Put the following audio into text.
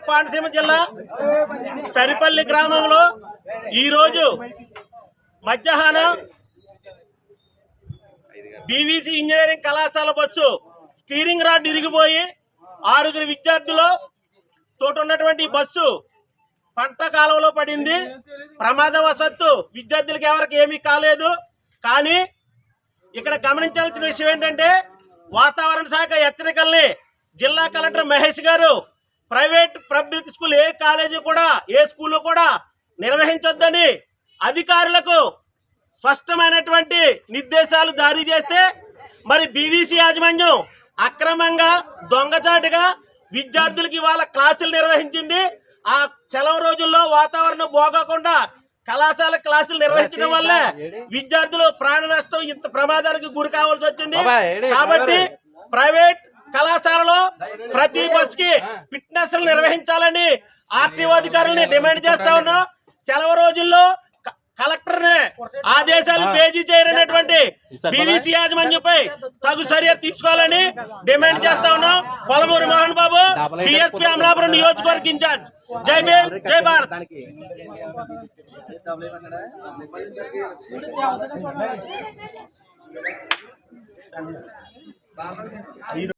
కోనసీమ జిల్లా సరిపల్లి గ్రామంలో ఈరోజు మధ్యాహ్నం బీవీసీ ఇంజనీరింగ్ కళాశాల బస్సు స్టీరింగ్ రాడ్ ఇరిగిపోయి 6 విద్యార్థులు తోటి ఉన్నటువంటి బస్సు పంట కాలువలో పడింది. ప్రమాదవశత్తు విద్యార్థులకు ఎవరికి ఏమీ కాలేదు. కానీ ఇక్కడ గమనించాల్సిన విషయం ఏంటంటే వాతావరణ శాఖ హెచ్చరికల్ని జిల్లా కలెక్టర్ మహేష్ గారు ప్రైవేట్ పబ్లిక్ స్కూల్ ఏ కాలేజీ కూడా ఏ స్కూల్ కూడా నిర్వహించొద్దని అధికారులకు స్పష్టమైనటువంటి నిర్దేశాలు జారీ చేస్తే మరి బీవీసీ యాజమాన్యం అక్రమంగా దొంగచాటుగా విద్యార్థులకి ఇవాళ క్లాసులు నిర్వహించింది. ఆ సెలవు రోజుల్లో వాతావరణం బాగోకుండా కళాశాల క్లాసులు నిర్వహించడం వల్ల విద్యార్థులు ప్రాణ నష్టం ఇంత ప్రమాదానికి గురి కావాల్సి వచ్చింది. కాబట్టి ప్రైవేట్ కళాశాలలో ప్రతి బస్ కి ఫిట్నెస్ నిర్వహించాలని ఆర్టీఓ అధికారులని డిమాండ్ చేస్తా ఉన్నాం. సెలవు రోజుల్లో కలెక్టర్ ఆదేశాలు పేజీ చేయనటువంటి బీవీసీ యాజమాన్యంపై తగు చర్య తీసుకోవాలని డిమాండ్ చేస్తా ఉన్నాం. పొలమూరి మోహన్ బాబు, బీఎస్పీ అమలాపురం నియోజకవర్గ ఇన్ఛార్జ్. జై భీమ్, జై భారత్.